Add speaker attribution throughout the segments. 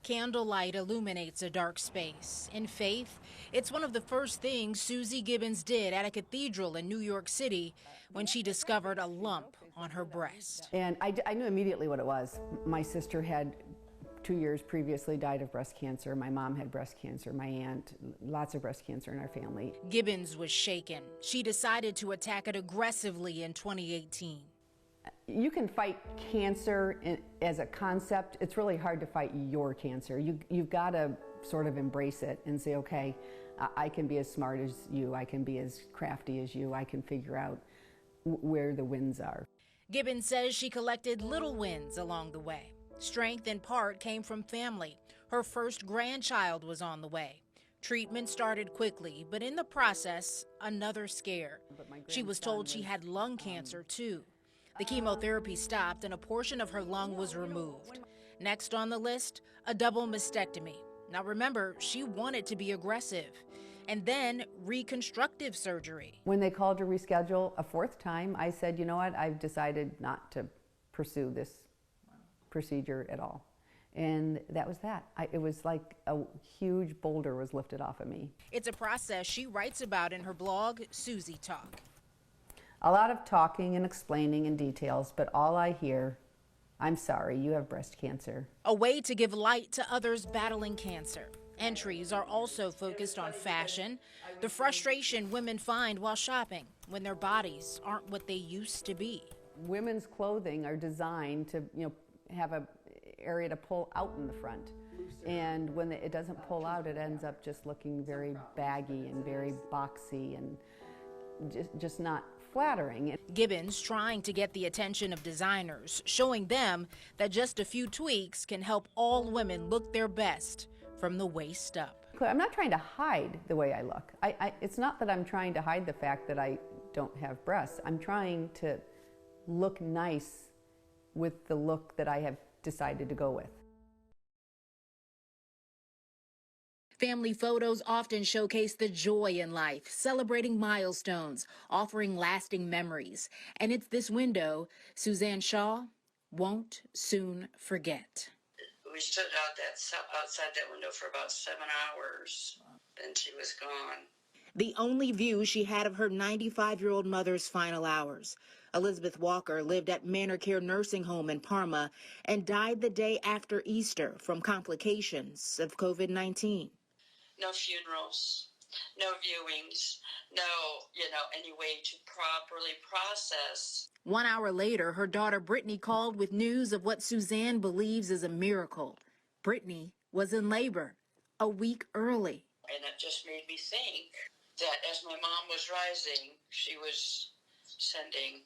Speaker 1: Candlelight illuminates a dark space. In faith, it's one of the first things Susie Gibbons did at a cathedral in New York City when she discovered a lump on her breast.
Speaker 2: And I knew immediately what it was. My sister had 2 years previously died of breast cancer. My mom had breast cancer, my aunt, lots of breast cancer in our family.
Speaker 1: Gibbons was shaken. She decided to attack it aggressively in 2018.
Speaker 2: You can fight cancer as a concept. It's really hard to fight your cancer. You've got to sort of embrace it and say, okay, I can be as smart as you, I can be as crafty as you, I can figure out where the wins are.
Speaker 1: Gibbons says she collected little wins along the way. Strength in part came from family. Her first grandchild was on the way. Treatment started quickly, but in the process, another scare. She was told she had lung cancer too. The chemotherapy stopped and a portion of her lung was removed. Next on the list, a double mastectomy. Now remember, she wanted to be aggressive. And then reconstructive surgery.
Speaker 2: When they called to reschedule a fourth time, I said, you know what, I've decided not to pursue this procedure at all. And that was that. It was like a huge boulder was lifted off of me.
Speaker 1: It's a process she writes about in her blog, Susie Talk.
Speaker 2: A lot of talking and explaining in details, but all I hear, I'm sorry, you have breast cancer.
Speaker 1: A way to give light to others battling cancer. Entries are also focused on fashion, the frustration women find while shopping when their bodies aren't what they used to be.
Speaker 2: Women's clothing are designed to, have an area to pull out in the front. And when it doesn't pull out, it ends up just looking very baggy and very boxy and just not flattering.
Speaker 1: Gibbons trying to get the attention of designers, showing them that just a few tweaks can help all women look their best from the waist up.
Speaker 2: I'm not trying to hide the way I look. It's not that I'm trying to hide the fact that I don't have breasts. I'm trying to look nice with the look that I have decided to go with.
Speaker 1: Family photos often showcase the joy in life, celebrating milestones, offering lasting memories. And it's this window Suzanne Shaw won't soon forget.
Speaker 3: We stood outside that window for about 7 hours, then she was gone.
Speaker 1: The only view she had of her 95-year-old mother's final hours. Elizabeth Walker lived at Manor Care Nursing Home in Parma and died the day after Easter from complications of COVID-19.
Speaker 3: No funerals, no viewings, no, any way to properly process.
Speaker 1: 1 hour later, her daughter Brittany called with news of what Suzanne believes is a miracle. Brittany was in labor a week early.
Speaker 3: And it just made me think that as my mom was rising, she was sending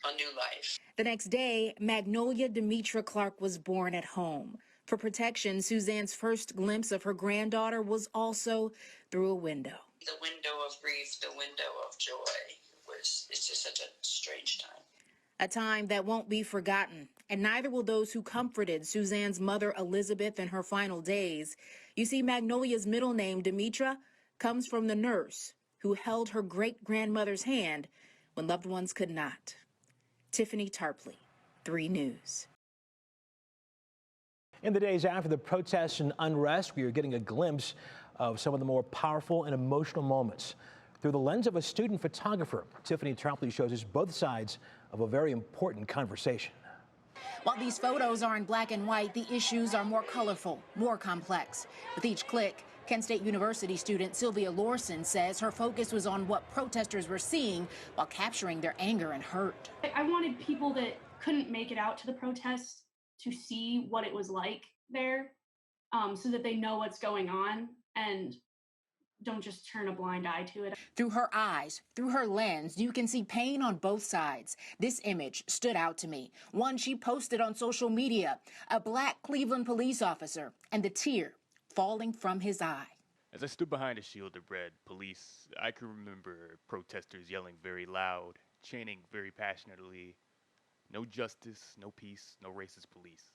Speaker 3: a new life.
Speaker 1: The next day, Magnolia Demetra Clark was born at home. For protection, Suzanne's first glimpse of her granddaughter was also through a window.
Speaker 3: The window of grief, the window of joy. It's just such a strange time.
Speaker 1: A time that won't be forgotten, and neither will those who comforted Suzanne's mother Elizabeth in her final days. You see, Magnolia's middle name, Demetra, comes from the nurse who held her great-grandmother's hand when loved ones could not. Tiffany Tarpley, 3 News.
Speaker 4: In the days after the protests and unrest, we are getting a glimpse of some of the more powerful and emotional moments. Through the lens of a student photographer, Tiffany Tarpley shows us both sides of a very important conversation.
Speaker 1: While these photos are in black and white, the issues are more colorful, more complex. With each click, Kent State University student Sylvia Lorson says her focus was on what protesters were seeing while capturing their anger and hurt.
Speaker 5: I wanted people that couldn't make it out to the protests to see what it was like there, so that they know what's going on and don't just turn a blind eye to it.
Speaker 1: Through her eyes, through her lens, you can see pain on both sides. This image stood out to me. One she posted on social media, a black Cleveland police officer, and the tear falling from his eye.
Speaker 6: As I stood behind a shield of red police, I can remember protesters yelling very loud, chanting very passionately, "No justice, no peace, no racist police."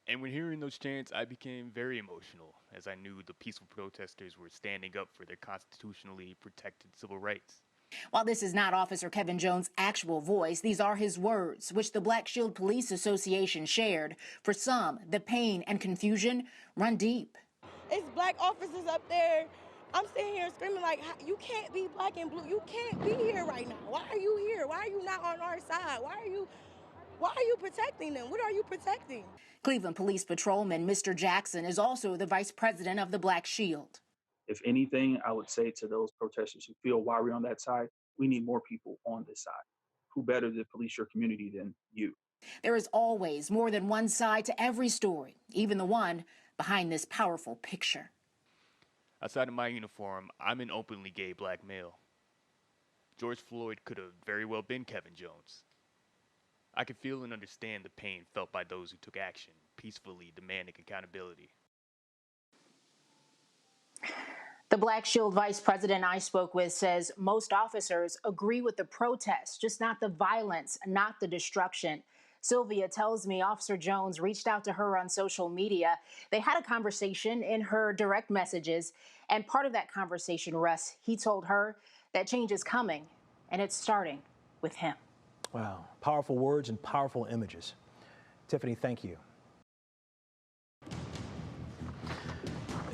Speaker 6: And when hearing those chants, I became very emotional, as I knew the peaceful protesters were standing up for their constitutionally protected civil rights.
Speaker 1: While this is not Officer Kevin Jones' actual voice, these are his words, which the Black Shield Police Association shared. For some, the pain and confusion run deep.
Speaker 7: It's black officers up there. I'm sitting here screaming like, you can't be black and blue. You can't be here right now. Why are you here? Why are you not on our side? Why are you protecting them? What are you protecting?
Speaker 1: Cleveland Police Patrolman Mr. Jackson is also the vice president of the Black Shield.
Speaker 8: If anything, I would say to those protesters who feel why we're on that side, we need more people on this side. Who better to police your community than you?
Speaker 1: There is always more than one side to every story, even the one behind this powerful picture.
Speaker 6: Outside of my uniform, I'm an openly gay black male. George Floyd could have very well been Kevin Jones. I can feel and understand the pain felt by those who took action, peacefully demanding accountability.
Speaker 1: The Black Shield vice president I spoke with says most officers agree with the protest, just not the violence, not the destruction. Sylvia tells me Officer Jones reached out to her on social media. They had a conversation in her direct messages, and part of that conversation, Russ, he told her that change is coming, and it's starting with him.
Speaker 4: Wow, powerful words and powerful images. Tiffany, thank you.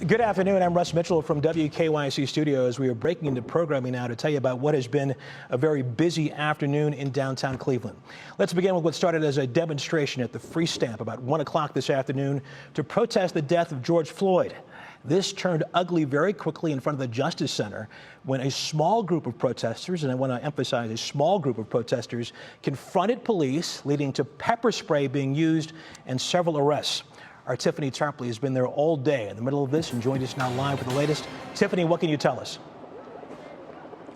Speaker 4: Good afternoon. I'm Russ Mitchell from WKYC Studios. We are breaking into programming now to tell you about what has been a very busy afternoon in downtown Cleveland. Let's begin with what started as a demonstration at the Free Stamp about 1 o'clock this afternoon to protest the death of George Floyd. This turned ugly very quickly in front of the Justice Center when a small group of protesters, and I want to emphasize a small group of protesters, confronted police, leading to pepper spray being used and several arrests. Our Tiffany Tarpley has been there all day in the middle of this and joined us now live for the latest. Tiffany, what can you tell us?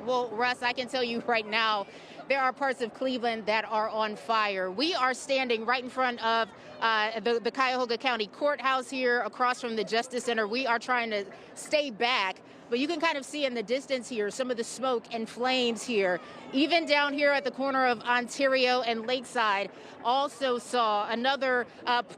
Speaker 1: Well, Russ, I can tell you right now, there are parts of Cleveland that are on fire. We are standing right in front of the Cuyahoga County Courthouse here across from the Justice Center. We are trying to stay back, but you can kind of see in the distance here some of the smoke and flames here. Even down here at the corner of Ontario and Lakeside, also saw another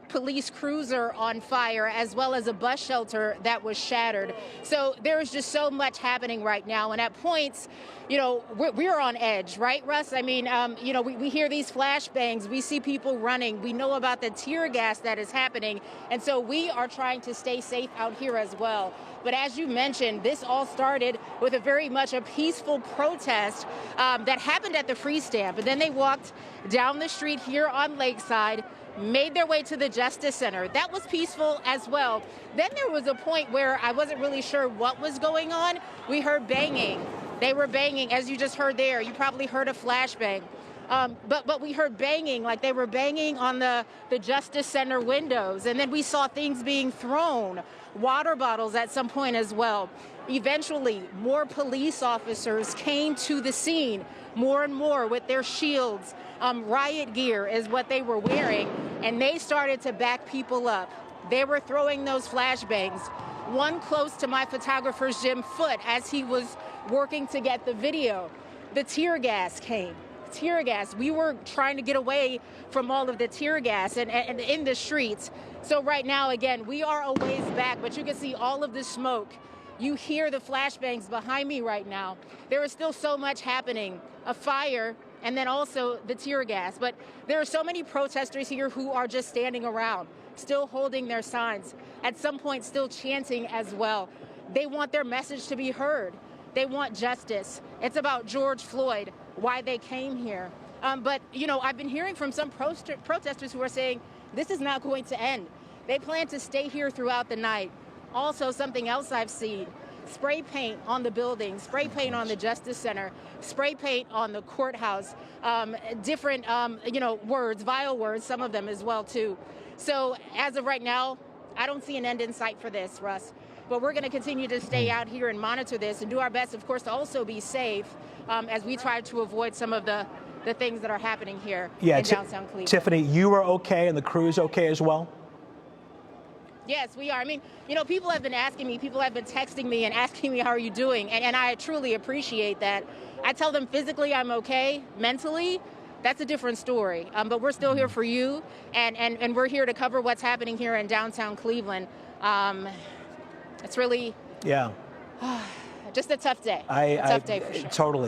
Speaker 1: police cruiser on fire, as well as a bus shelter that was shattered. So there is just so much happening right now. And at points, you know, we're on edge, right, Russ? I mean, you know, we hear these flashbangs. We see people running. We know about the tear gas that is happening. And so we are trying to stay safe out here as well. But as you mentioned, this all started with a very much a peaceful protest that happened at the Free Stamp. And then they walked down the street here on Lakeside, made their way to the Justice Center. That was peaceful as well. Then there was a point where I wasn't really sure what was going on. We heard banging. They were banging, as you just heard there. You probably heard a flashbang. But we heard banging, like they were banging on the Justice Center windows. And then we saw things being thrown, water bottles at some point as well. Eventually, more police officers came to the scene, more and more with their shields. Riot gear is what they were wearing, and they started to back people up. They were throwing those flashbangs. One close to my photographer's Jim Foote as he was working to get the video. The tear gas came. Tear gas. We were trying to get away from all of the tear gas and in the streets. So right now, again, we are a ways back, but you can see all of the smoke. You hear the flashbangs behind me right now. There is still so much happening. A fire, and then also the tear gas. But there are so many protesters here who are just standing around, still holding their signs, at some point still chanting as well. They want their message to be heard. They want justice. It's about George Floyd, why they came here. But, you know, I've been hearing from some protesters who are saying this is not going to end. They plan to stay here throughout the night. Also, something else I've seen, spray paint on the building, spray paint on the Justice Center, spray paint on the courthouse, different, you know, words, vile words, some of them as well, too. So as of right now, I don't see an end in sight for this, Russ. But we're going to continue to stay out here and monitor this and do our best, of course, to also be safe as we try to avoid some of the things that are happening here in downtown Cleveland.
Speaker 4: Tiffany, you are okay and the crew is okay as well?
Speaker 1: Yes, we are. I mean, you know, people have been asking me, people have been texting me and asking me, how are you doing? And I truly appreciate that. I tell them physically I'm okay, mentally, that's a different story. But we're still here for you, and we're here to cover what's happening here in downtown Cleveland. It's really just a tough day. A tough day for sure.
Speaker 4: Totally.